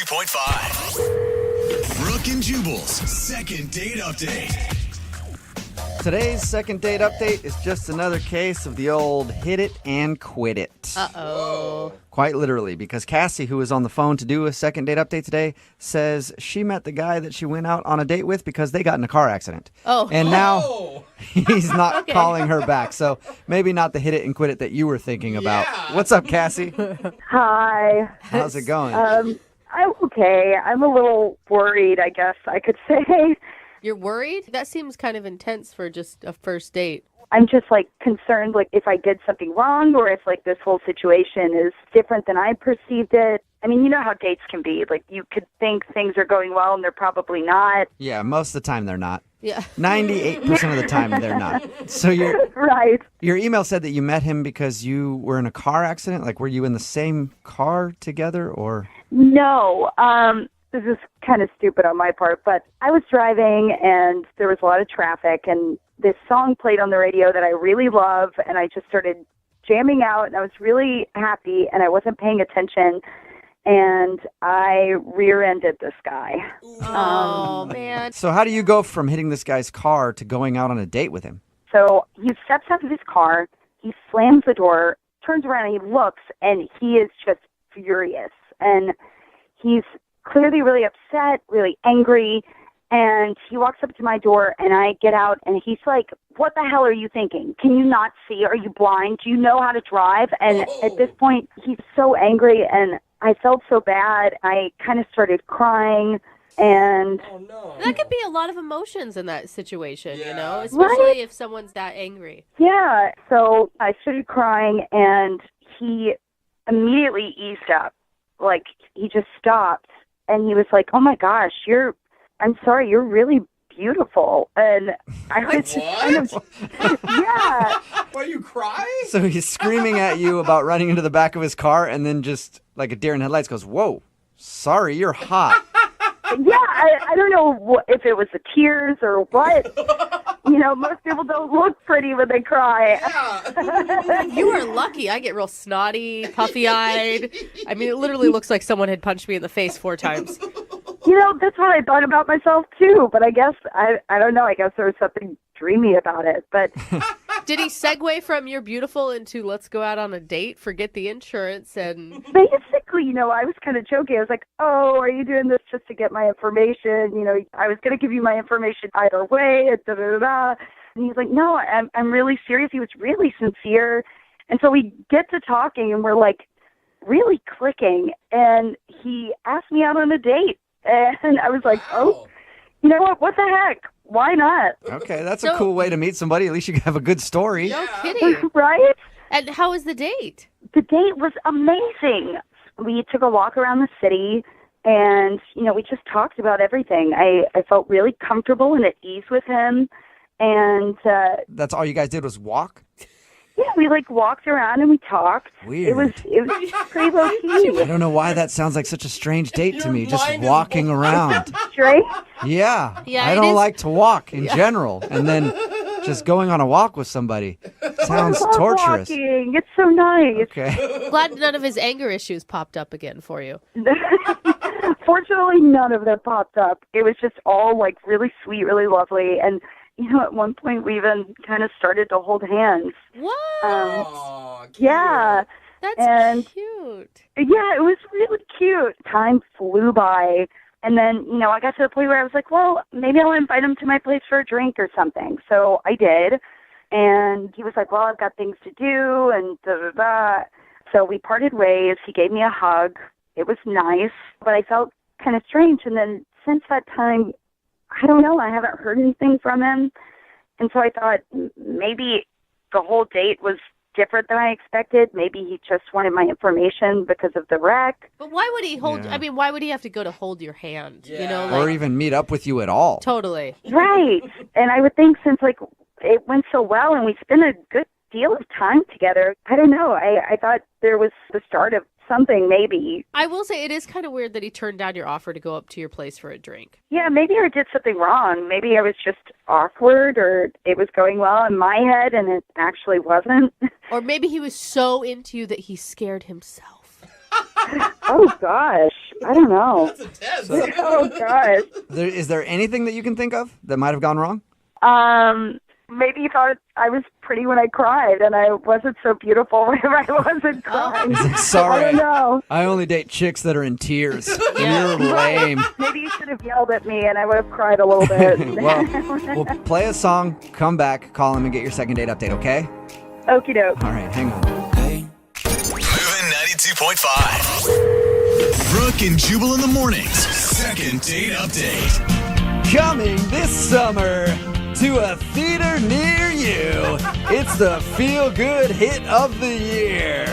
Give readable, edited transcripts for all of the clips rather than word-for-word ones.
92.5. Brooke and Jubal's second date update. Today's second date update is just another case of the old hit it and quit it. Uh-oh. Quite literally, because Cassie, who was on the phone to do a second date update today, says she met the guy that she went out on a date with because they got in a car accident. Oh. And now he's not calling her back. So maybe not the hit it and quit it that you were thinking about. Yeah. What's up, Cassie? Hi. How's it going? I'm okay. I'm a little worried, I guess I could say. You're worried? That seems kind of intense for just a first date. I'm just concerned if I did something wrong or if this whole situation is different than I perceived it. I mean, you know how dates can be. You could think things are going well and they're probably not. Yeah, most of the time they're not. Yeah. 98% of the time they're not. So Right. your email said that you met him because you were in a car accident? Were you in the same car together or? No. This is kind of stupid on my part, but I was driving and there was a lot of traffic and this song played on the radio that I really love and I just started jamming out and I was really happy and I wasn't paying attention and I rear-ended this guy. Oh, man. So how do you go from hitting this guy's car to going out on a date with him? So he steps out of his car, he slams the door, turns around and he looks and he is just furious and he's clearly really upset, really angry, and he walks up to my door, and I get out, and he's like, what the hell are you thinking? Can you not see? Are you blind? Do you know how to drive? And at this point, he's so angry, and I felt so bad. I kind of started crying, and Oh, no. That could be a lot of emotions in that situation, you know, Yeah. especially Right? if someone's that angry. yeah, so I started crying, and he immediately eased up. He just stopped, and he was like, oh, my gosh, I'm sorry, you're really beautiful. And I was just kind of, yeah. Why, you crying? So he's screaming at you about running into the back of his car and then just like a deer in headlights goes, whoa, sorry, you're hot. Yeah, I don't know if it was the tears or what. Most people don't look pretty when they cry. Yeah. You are lucky. I get real snotty, puffy-eyed. I mean, it literally looks like someone had punched me in the face 4 times. That's what I thought about myself, too. But I guess, I don't know, I guess there was something dreamy about it. But Did he segue from you're beautiful into let's go out on a date, forget the insurance, and... basically, I was kind of joking. I was like, oh, are you doing this just to get my information? I was going to give you my information either way, and da-da-da-da. And he's like, no, I'm really serious. He was really sincere. And so we get to talking, and we're, really clicking. And he asked me out on a date. And I was like, oh, you know what? What the heck? Why not? Okay, that's a So- cool way to meet somebody. At least you have a good story. No kidding. Right? And how was the date? The date was amazing. We took a walk around the city, and, we just talked about everything. I felt really comfortable and at ease with him. And, That's all you guys did was walk? yeah, we, walked around and we talked. Weird. It was pretty low-key. I don't know why that sounds like such a strange date to Your me, just mind is walking blown. around. Straight. Yeah, Yeah, I it don't is- like to walk in general. And then just going on a walk with somebody sounds I love torturous. walking. It's so nice. Okay. Glad none of his anger issues popped up again for you. Fortunately, none of them popped up. It was just all really sweet, really lovely. And, at one point we even kind of started to hold hands. What? Oh, cute. Yeah. That's and- cute. Yeah, it was really cute. Time flew by. And then, I got to the point where I was like, well, maybe I'll invite him to my place for a drink or something. So I did. And he was like, well, I've got things to do and da-da-da. So we parted ways. He gave me a hug. It was nice, but I felt kind of strange. And then since that time, I don't know, I haven't heard anything from him. And so I thought maybe the whole date was different than I expected. Maybe he just wanted my information because of the wreck. But why would he hold? Yeah. I mean, why would he have to go to hold your hand? You know, Yeah. Or even meet up with you at all. totally. Right. And I would think since it went so well and we spent a good deal of time together, I don't know. I thought there was the start of something, maybe. I will say it is kind of weird that he turned down your offer to go up to your place for a drink. Yeah, maybe I did something wrong. Maybe I was just awkward or it was going well in my head and it actually wasn't. Or maybe he was so into you that he scared himself. Oh, gosh. I don't know. That's a test. Oh, gosh. Is there anything that you can think of that might have gone wrong? Maybe you thought I was pretty when I cried, and I wasn't so beautiful when I wasn't crying. Sorry. I don't know. I only date chicks that are in tears. You're lame. Maybe you should have yelled at me, and I would have cried a little bit. Well, we'll play a song, come back, call him, and get your second date update, okay? Okie doke. All right, hang on. Moving 92.5. Brooke and Jubal in the mornings. Second date update. Coming this summer to a theater near you, it's the feel-good hit of the year.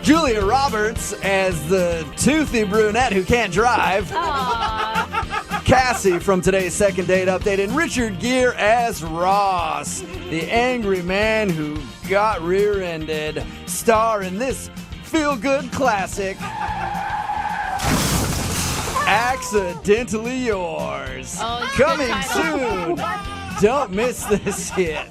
Julia Roberts as the toothy brunette who can't drive. Cassie from today's second date update, and Richard Gere as Ross, the angry man who got rear-ended. Star in this feel-good classic, Accidentally Yours. Coming soon. Don't miss this hit.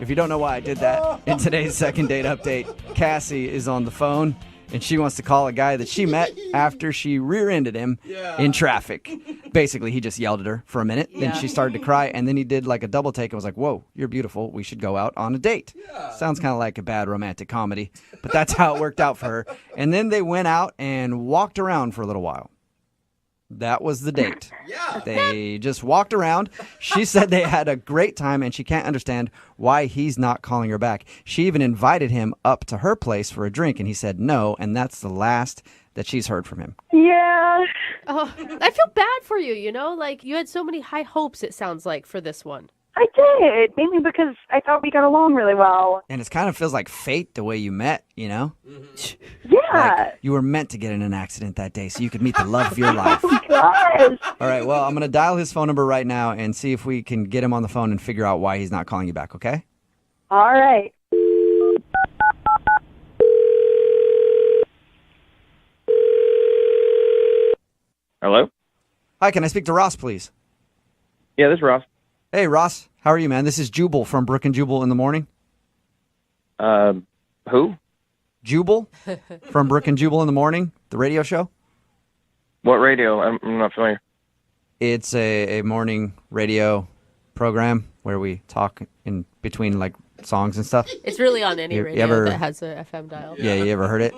If you don't know why I did that, in today's second date update, Cassie is on the phone, and she wants to call a guy that she met after she rear-ended him in traffic. Basically, he just yelled at her for a minute, then she started to cry, and then he did like a double take and was like, whoa, you're beautiful, we should go out on a date. Sounds kind of like a bad romantic comedy, but that's how it worked out for her. And then they went out and walked around for a little while. That was the date. Yeah. They just walked around. She said they had a great time, and she can't understand why he's not calling her back. She even invited him up to her place for a drink, and he said no, and that's the last that she's heard from him. Yeah. Oh, I feel bad for you, you know? Like, you had so many high hopes, it sounds like, for this one. I did, mainly because I thought we got along really well. And it kind of feels like fate the way you met, you know? Yeah. Like you were meant to get in an accident that day so you could meet the love of your life. Oh, gosh. All right, well, I'm going to dial his phone number right now and see if we can get him on the phone and figure out why he's not calling you back, okay? All right. Hello? Hi, can I speak to Ross, please? Yeah, this is Ross. Hey, Ross. How are you, man? This is Jubal from Brooke and Jubal in the morning. Who? Jubal from Brooke and Jubal in the morning, the radio show. What radio? I'm not familiar. It's a morning radio program where we talk in between like songs and stuff. It's really on any You radio ever- that has a FM dial. Yeah, you ever heard it?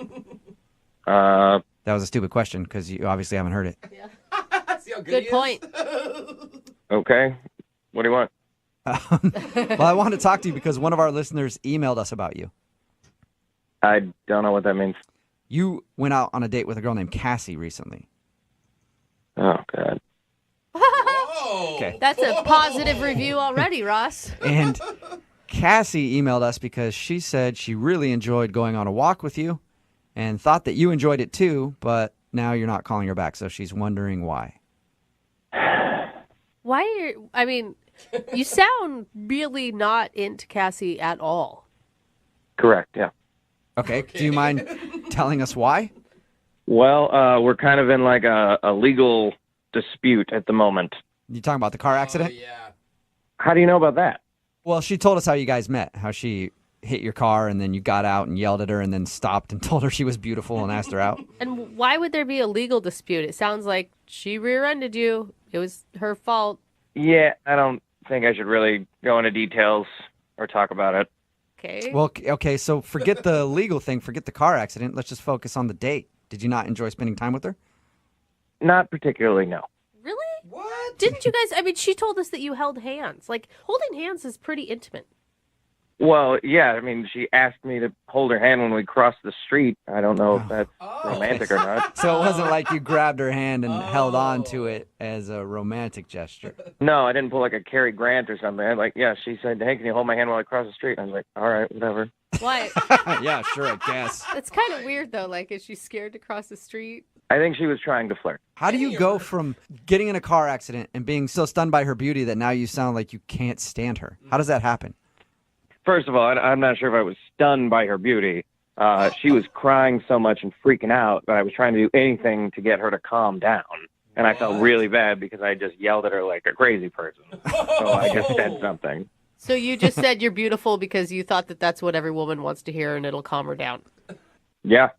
Uh, That was a stupid question because you obviously haven't heard it. See how good Good he point. okay. What do you want? Well, I wanted to talk to you because one of our listeners emailed us about you. I don't know what that means. You went out on a date with a girl named Cassie recently. Oh, God. Whoa. Okay. That's a positive review already, Ross. And Cassie emailed us because she said she really enjoyed going on a walk with you and thought that you enjoyed it too, but now you're not calling her back, so she's wondering why. Why are you, I mean, you sound really not into Cassie at all. Correct, yeah. Okay, do you mind telling us why? Well, we're kind of in like a legal dispute at the moment. You talking about the car accident? Oh, yeah. How do you know about that? Well, she told us how you guys met, how she hit your car and then you got out and yelled at her and then stopped and told her she was beautiful and asked her out. And why would there be a legal dispute? It sounds like she rear-ended you. It was her fault. Yeah, I don't think I should really go into details or talk about it. Okay. Well, okay, so forget the legal thing, forget the car accident. Let's just focus on the date. Did you not enjoy spending time with her? Not particularly, no. Really? What? Didn't you guys, I mean, she told us that you held hands. Like, holding hands is pretty intimate. Well, yeah, I mean, she asked me to hold her hand when we crossed the street. I don't know if that's romantic or not. So it wasn't like you grabbed her hand and held on to it as a romantic gesture. No, I didn't pull like a Cary Grant or something. She said, hey, can you hold my hand while I cross the street? I was like, all right, whatever. Why? Yeah, sure, I guess. It's kind of weird, though. Like, is she scared to cross the street? I think she was trying to flirt. How do you go from getting in a car accident and being so stunned by her beauty that now you sound like you can't stand her? How does that happen? First of all, I'm not sure if I was stunned by her beauty. She was crying so much and freaking out that I was trying to do anything to get her to calm down. And I felt really bad because I just yelled at her like a crazy person. So I just said something. So you just said you're beautiful because you thought that that's what every woman wants to hear and it'll calm her down. Yeah.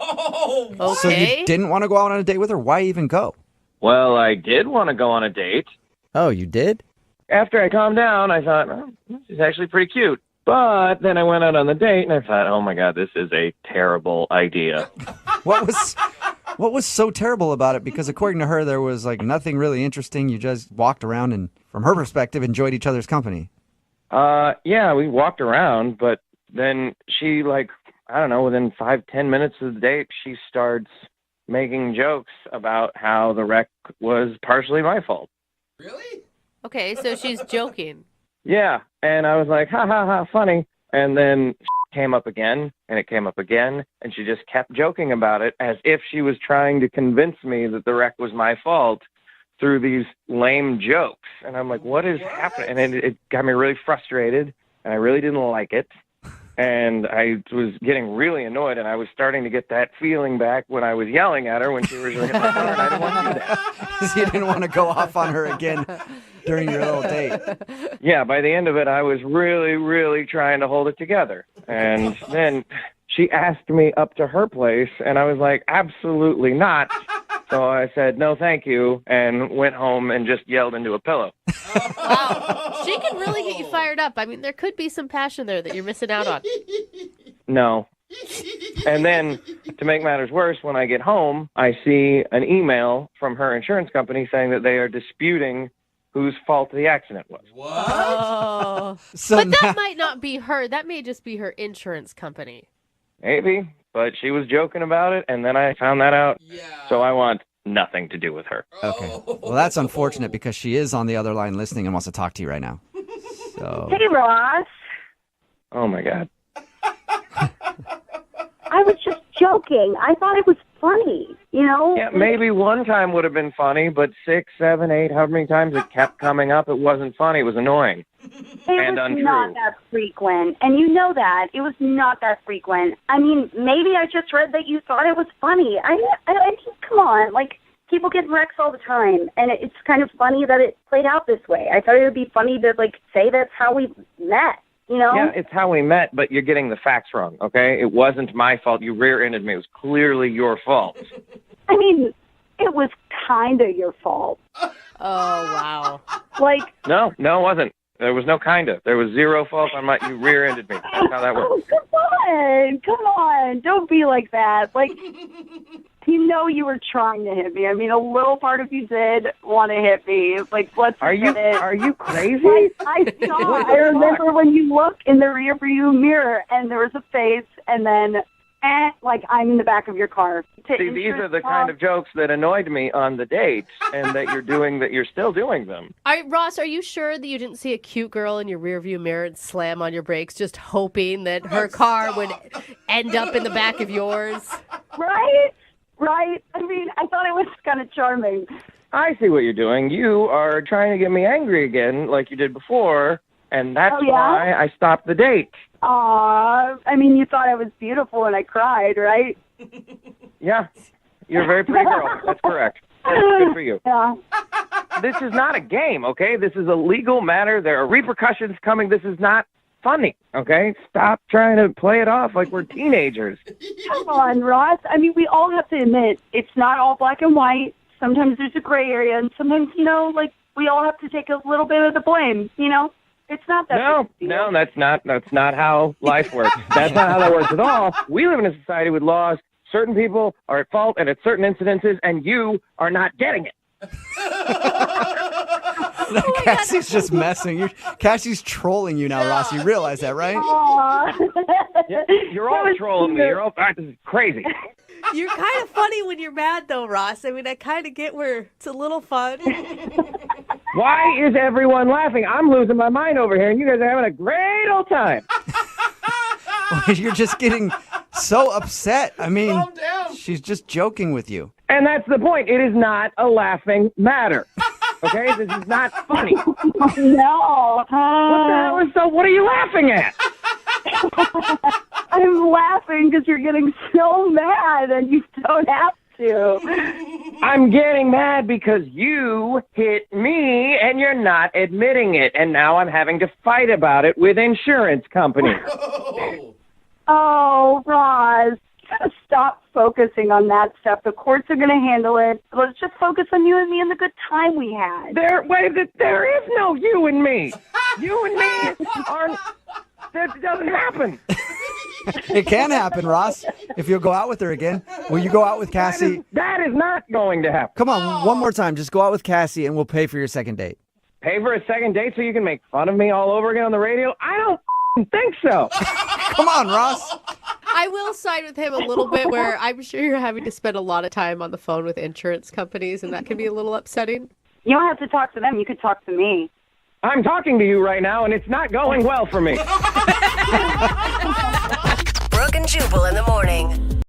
Oh, Okay. So you didn't want to go out on a date with her? Why even go? Well, I did want to go on a date. Oh, you did? After I calmed down, I thought, oh, this is actually pretty cute. But then I went out on the date, and I thought, oh, my God, this is a terrible idea. What was so terrible about it? Because according to her, there was like nothing really interesting. You just walked around and, from her perspective, enjoyed each other's company. Yeah, we walked around, but then she, I don't know, within 5-10 minutes of the date, she starts making jokes about how the wreck was partially my fault. really? Okay, so she's joking. Yeah, and I was like, ha, ha, ha, funny. And then came up again, and it came up again, and she just kept joking about it as if she was trying to convince me that the wreck was my fault through these lame jokes. And I'm like, what is happening? And it got me really frustrated, and I really didn't like it. And I was getting really annoyed, and I was starting to get that feeling back when I was yelling at her when she was in my car, and I didn't want to do that. So you didn't want to go off on her again during your little date. Yeah, by the end of it, I was really, really trying to hold it together. And then she asked me up to her place, and I was like, absolutely not. So I said, no, thank you, and went home and just yelled into a pillow. Wow. She can really get you fired up. I mean, there could be some passion there that you're missing out on. No. And then, to make matters worse, when I get home, I see an email from her insurance company saying that they are disputing whose fault the accident was. What? Oh. So But now, that might not be her. That may just be her insurance company. Maybe, but she was joking about it, and then I found that out. Yeah. So I want nothing to do with her. okay. Well, that's unfortunate because she is on the other line listening and wants to talk to you right now. So Hey, Ross. Oh, my God. I was just joking. I thought it was funny, you know? Yeah, maybe one time would have been funny, but 6, 7, 8, however many times it kept coming up, it wasn't funny. It was annoying. It and was untrue. not that frequent, and you know that. It was not that frequent. I mean, maybe I just read that you thought it was funny. I just, come on, people get wrecks all the time, and it's kind of funny that it played out this way. I thought it would be funny to, say that's how we met, you know? Yeah, it's how we met, but you're getting the facts wrong, okay? It wasn't my fault. You rear-ended me. It was clearly your fault. I mean, it was kind of your fault. Oh, wow. No, it wasn't. There was no kinda. There was zero fault on you rear-ended me. That's how that works. Oh, come on. Don't be like that. You know you were trying to hit me. I mean, a little part of you did want to hit me. Let's Are you admit it. are you crazy? I saw. I remember when you look in the rearview mirror and there was a face, and then, I'm in the back of your car. See, these are the kind of jokes that annoyed me on the date, and that you're still doing them. Ross, are you sure that you didn't see a cute girl in your rearview mirror and slam on your brakes, just hoping that her car would end up in the back of yours? Right. I mean, I thought it was kind of charming. I see what you're doing. You are trying to get me angry again, like you did before, and that's Oh, yeah? why I stopped the date. Aw, I mean, you thought I was beautiful and I cried, right? Yeah, you're a very pretty girl. That's correct. Good for you. Yeah. This is not a game, okay? This is a legal matter. There are repercussions coming. This is not funny, okay? Stop trying to play it off like we're teenagers. Come on, Ross. I mean, we all have to admit, it's not all black and white. Sometimes there's a gray area, and sometimes, we all have to take a little bit of the blame, It's not that big a deal. That's not how life works. That's not how that works at all. We live in a society with laws. Certain people are at fault and at certain incidences, and you are not getting it. Cassie's just messing. Cassie's trolling you now, Ross. You realize that, right? Aw. Yeah, you're all trolling me. You're all this is crazy. You're kind of funny when you're mad, though, Ross. I mean, I kind of get where it's a little fun. Why is everyone laughing? I'm losing my mind over here, and you guys are having a great old time. You're just getting so upset. I mean, Calm down. she's just joking with you. And that's the point. It is not a laughing matter. Okay? This is not funny. No. What the hell is so? What are you laughing at? I'm laughing because you're getting so mad and you don't have to. I'm getting mad because you hit me and you're not admitting it. And now I'm having to fight about it with insurance companies. Oh. Oh, Ross. gotta stop focusing on that stuff. The courts are gonna handle it. Let's just focus on you and me and the good time we had. There is no you and me. You and me aren't. That doesn't happen. It can happen, Ross. If you'll go out with her again, will you go out with Cassie? That is not going to happen. Come on, one more time. Just go out with Cassie, and we'll pay for your second date. Pay for a second date so you can make fun of me all over again on the radio? I don't think so. Come on, Ross. I will side with him a little bit where I'm sure you're having to spend a lot of time on the phone with insurance companies, and that can be a little upsetting. You don't have to talk to them. You could talk to me. I'm talking to you right now, and it's not going well for me. Brooke and Jubal in the morning.